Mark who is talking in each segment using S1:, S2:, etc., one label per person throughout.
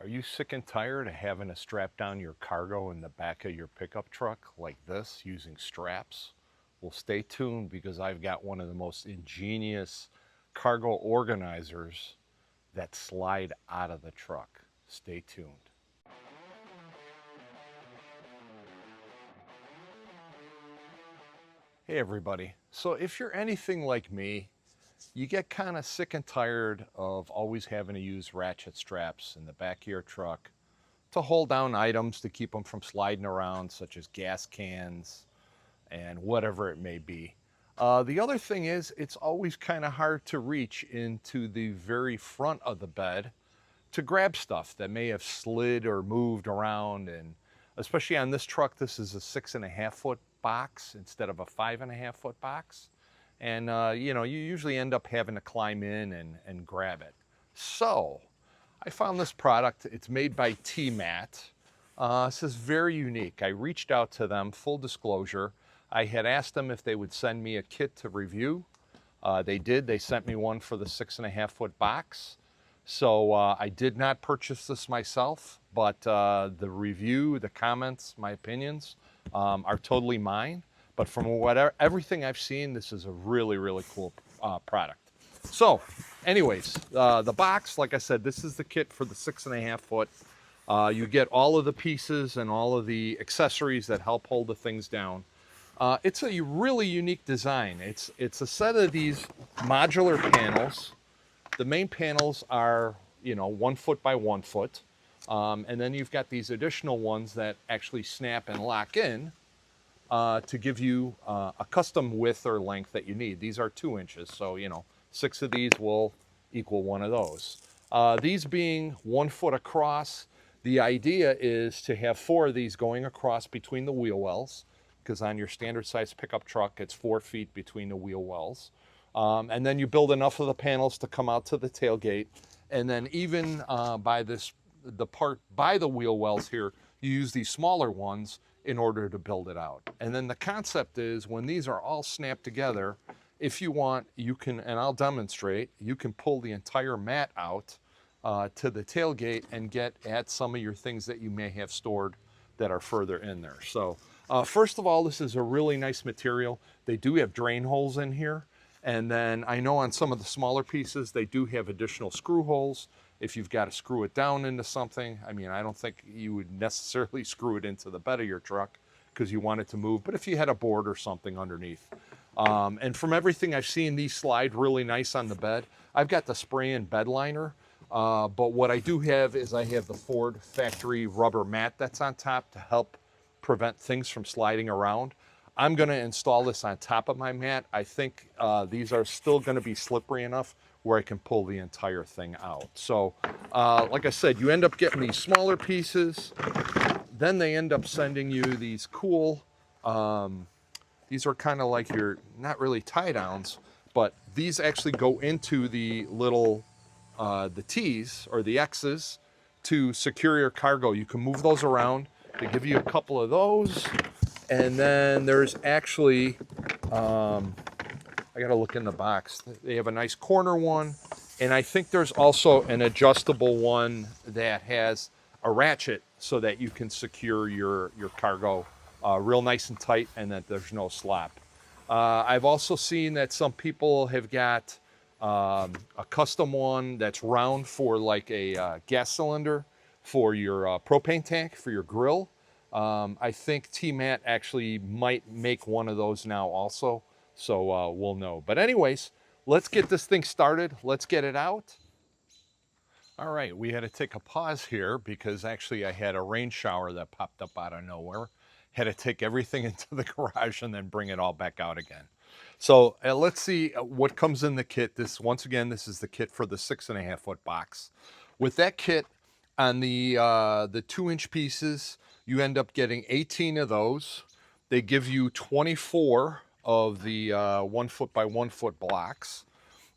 S1: Are you sick and tired of having to strap down your cargo in the back of your pickup truck like this using straps? Well, stay tuned because I've got one of the most ingenious cargo organizers that slide out of the truck. Stay tuned. Hey everybody. So if you're anything like me, you get kind of sick and tired of always having to use ratchet straps in the back of your truck to hold down items to keep them from sliding around, such as gas cans and whatever it may be. The other thing is, it's always kind of hard to reach into the very front of the bed to grab stuff that may have slid or moved around. And especially on this truck, this is a 6.5-foot box instead of a 5.5-foot box. And you usually end up having to climb in and grab it. So I found this product. It's made by Tmat. This is very unique. I reached out to them, full disclosure. I had asked them if they would send me a kit to review. They did. They sent me one for the 6.5-foot box. So I did not purchase this myself, but the review, the comments, my opinions are totally mine. But from everything I've seen, this is a really, really cool product. So anyways, the box, like I said, this is the kit for the 6.5-foot. You get all of the pieces and all of the accessories that help hold the things down. It's a really unique design. It's a set of these modular panels. The main panels are, 1 foot by 1 foot. And then you've got these additional ones that actually snap and lock in to give you a custom width or length that you need. These are 2 inches, so 6 of these will equal 1 of those. These being 1 foot across, the idea is to have 4 of these going across between the wheel wells, because on your standard size pickup truck, it's 4 feet between the wheel wells. And then you build enough of the panels to come out to the tailgate. And then even the part by the wheel wells here, you use these smaller ones in order to build it out. And then the concept is when these are all snapped together, if you want, you can, and I'll demonstrate, you can pull the entire mat out to the tailgate and get at some of your things that you may have stored that are further in there. So first of all, this is a really nice material. They do have drain holes in here. And then I know on some of the smaller pieces, they do have additional screw holes. If you've got to screw it down into something, I mean, I don't think you would necessarily screw it into the bed of your truck because you want it to move. But if you had a board or something underneath. And from everything I've seen, these slide really nice on the bed. I've got the spray-in bed liner. But what I do have is I have the Ford factory rubber mat that's on top to help prevent things from sliding around. I'm going to install this on top of my mat. I think these are still going to be slippery enough where I can pull the entire thing out. So like I said, you end up getting these smaller pieces. Then they end up sending you these cool, these are kind of like your, not really tie downs, but these actually go into the little, the T's or the X's to secure your cargo. You can move those around. They give you a couple of those. And then there's actually, I gotta look in the box. They have a nice corner one. And I think there's also an adjustable one that has a ratchet so that you can secure your cargo real nice and tight and that there's no slop. I've also seen that some people have got a custom one that's round for like a gas cylinder for your propane tank, for your grill. I think Tmat actually might make one of those now also, so we'll know. But anyways, let's get this thing started. Let's get it out. All right, we had to take a pause here because actually I had a rain shower that popped up out of nowhere. Had to take everything into the garage and then bring it all back out again. So let's see what comes in the kit. Once again, this is the kit for the 6.5-foot box. With that kit on the 2-inch pieces, you end up getting 18 of those. They give you 24 of the 1 foot by 1 foot blocks.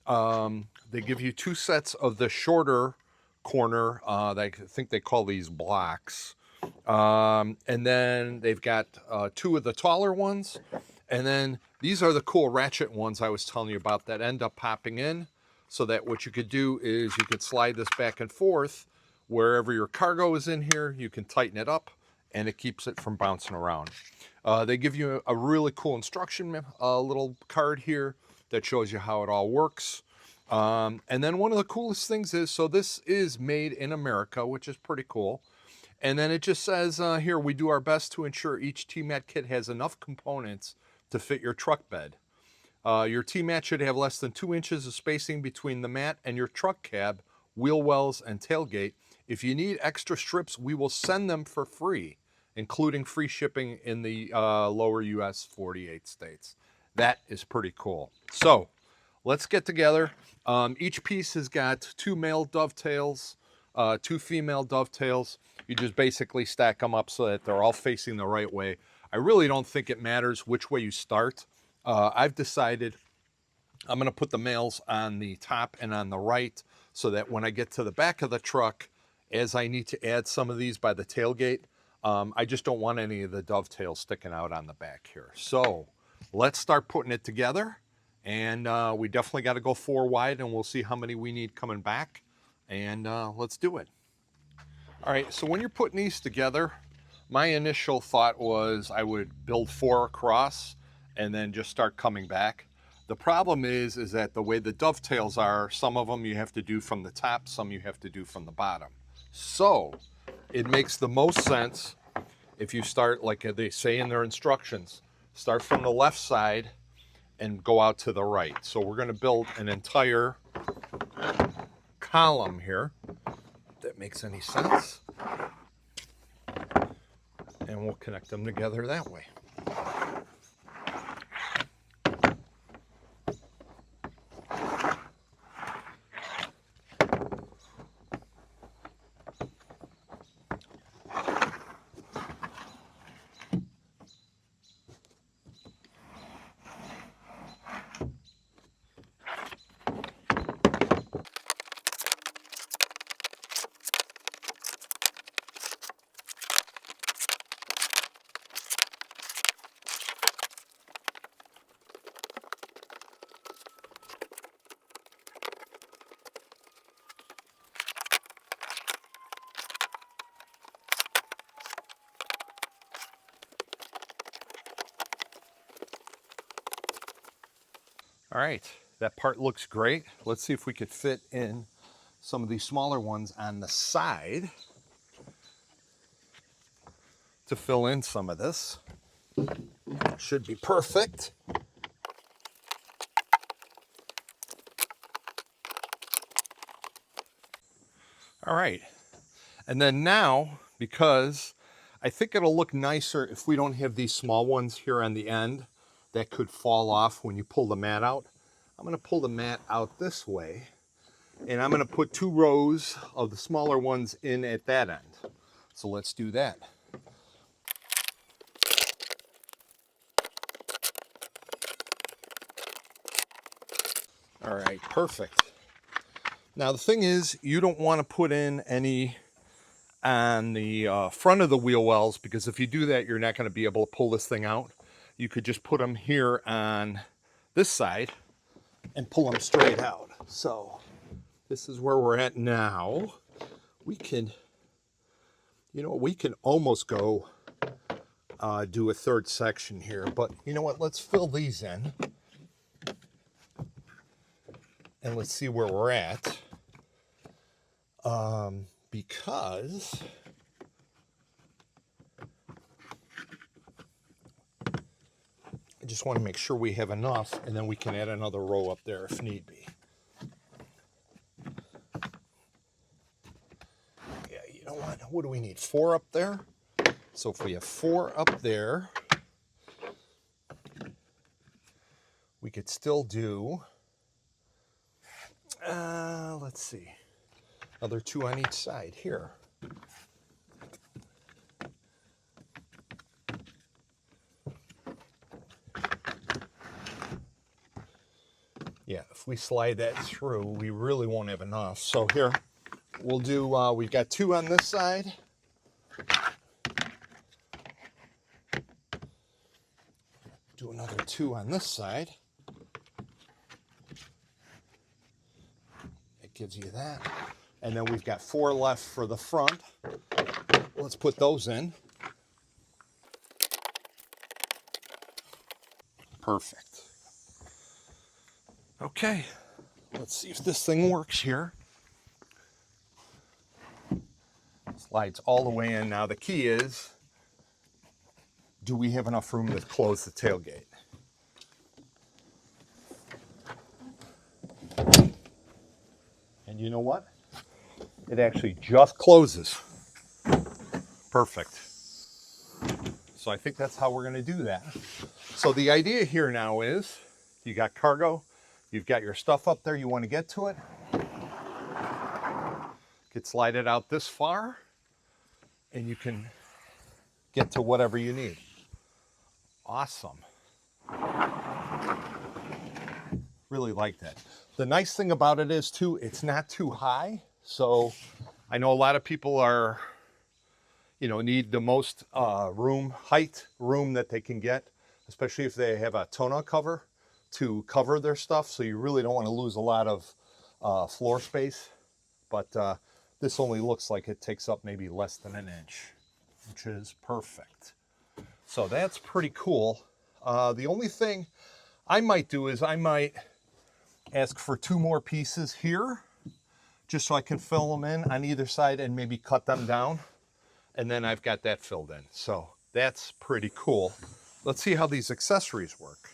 S1: They give you 2 sets of the shorter corner. I think they call these blocks. And then they've got 2 of the taller ones. And then these are the cool ratchet ones I was telling you about that end up popping in. So that what you could do is you could slide this back and forth wherever your cargo is in here, you can tighten it up and it keeps it from bouncing around. They give you a really cool instruction little card here that shows you how it all works. And then one of the coolest things is, so this is made in America, which is pretty cool. And then it just says here, we do our best to ensure each Tmat kit has enough components to fit your truck bed. Your Tmat should have less than 2 inches of spacing between the mat and your truck cab, wheel wells, and tailgate. If you need extra strips, we will send them for free, including free shipping in the lower US 48 states. That is pretty cool. So let's get together. Each piece has got 2 male dovetails, 2 female dovetails. You just basically stack them up so that they're all facing the right way. I really don't think it matters which way you start. I've decided I'm going to put the males on the top and on the right so that when I get to the back of the truck, as I need to add some of these by the tailgate, I just don't want any of the dovetails sticking out on the back here. So let's start putting it together. And we definitely got to go 4 wide, and we'll see how many we need coming back. And let's do it. All right, so when you're putting these together, my initial thought was I would build 4 across and then just start coming back. The problem is that the way the dovetails are, some of them you have to do from the top, some you have to do from the bottom. So it makes the most sense if you start, like they say in their instructions, start from the left side and go out to the right. So we're going to build an entire column here, if that makes any sense. And we'll connect them together that way. All right, that part looks great. Let's see if we could fit in some of these smaller ones on the side to fill in some of this. Should be perfect. All right, and then now, because I think it'll look nicer if we don't have these small ones here on the end that could fall off when you pull the mat out. I'm going to pull the mat out this way, and I'm going to put 2 rows of the smaller ones in at that end. So let's do that. All right, perfect. Now the thing is, you don't want to put in any on the front of the wheel wells, because if you do that, you're not going to be able to pull this thing out. You could just put them here on this side and pull them straight out. So this is where we're at now. We can, you know, we can almost go do a 3rd section here, but you know what? Let's fill these in and let's see where we're at. Because I just want to make sure we have enough, and then we can add another row up there if need be. Yeah, you know what do we need? 4 up there. So if we have 4 up there, we could still do, let's see, another 2 on each side here. Yeah, if we slide that through, we really won't have enough. So here, we'll do, we've got 2 on this side. Do another 2 on this side. It gives you that. And then we've got 4 left for the front. Let's put those in. Perfect. Okay, let's see if this thing works here. Slides all the way in. Now the key is, do we have enough room to close the tailgate? And you know what? It actually just closes. Perfect. So I think that's how we're going to do that. So the idea here now is, you got cargo, you've got your stuff up there, you want to get to it. Could slide it out this far, and you can get to whatever you need. Awesome. Really like that. The nice thing about it is too, it's not too high. So I know a lot of people are, need the most room that they can get, especially if they have a tonneau cover to cover their stuff. So you really don't want to lose a lot of floor space. But this only looks like it takes up maybe less than an inch, which is perfect. So that's pretty cool. The only thing I might do is I might ask for 2 more pieces here, just so I can fill them in on either side and maybe cut them down. And then I've got that filled in. So that's pretty cool. Let's see how these accessories work.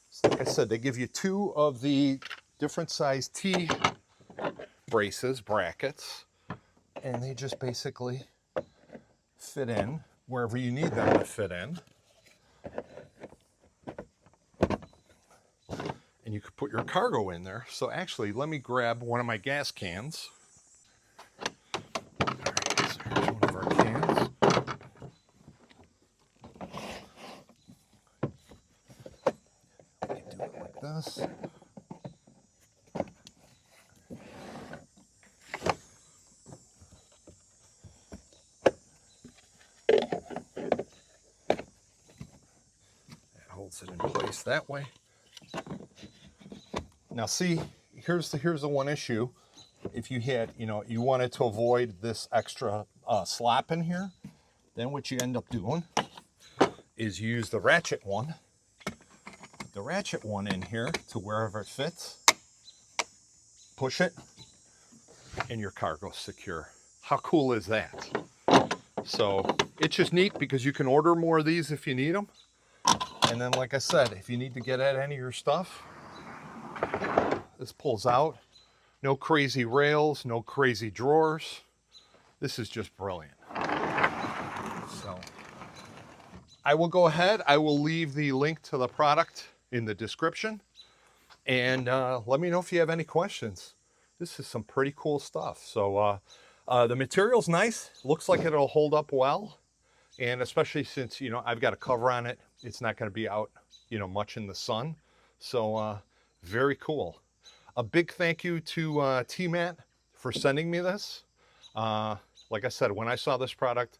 S1: So like I said, they give you 2 of the different size T brackets, and they just basically fit in wherever you need them to fit in. And you could put your cargo in there. So actually, let me grab one of my gas cans. All right, so here's one of our cans. We can do it like this. That holds it in place that way. Now see, here's the one issue. If you had, you wanted to avoid this extra slop in here, then what you end up doing is you use the ratchet one. Put the ratchet one in here to wherever it fits. Push it, and your cargo's secure. How cool is that? So it's just neat because you can order more of these if you need them. And then, like I said, if you need to get at any of your stuff, this pulls out. No crazy rails, no crazy drawers. This is just brilliant. So I will go ahead. I will leave the link to the product in the description. And let me know if you have any questions. This is some pretty cool stuff. So the material's nice. Looks like it'll hold up well. And especially since, I've got a cover on it, it's not going to be out, much in the sun. So very cool. A big thank you to Tmat for sending me this. Like I said, when I saw this product,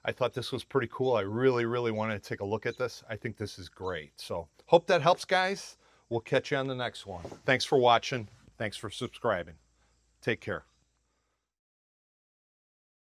S1: I thought this was pretty cool. I really, really wanted to take a look at this. I think this is great. So hope that helps, guys. We'll catch you on the next one. Thanks for watching. Thanks for subscribing. Take care.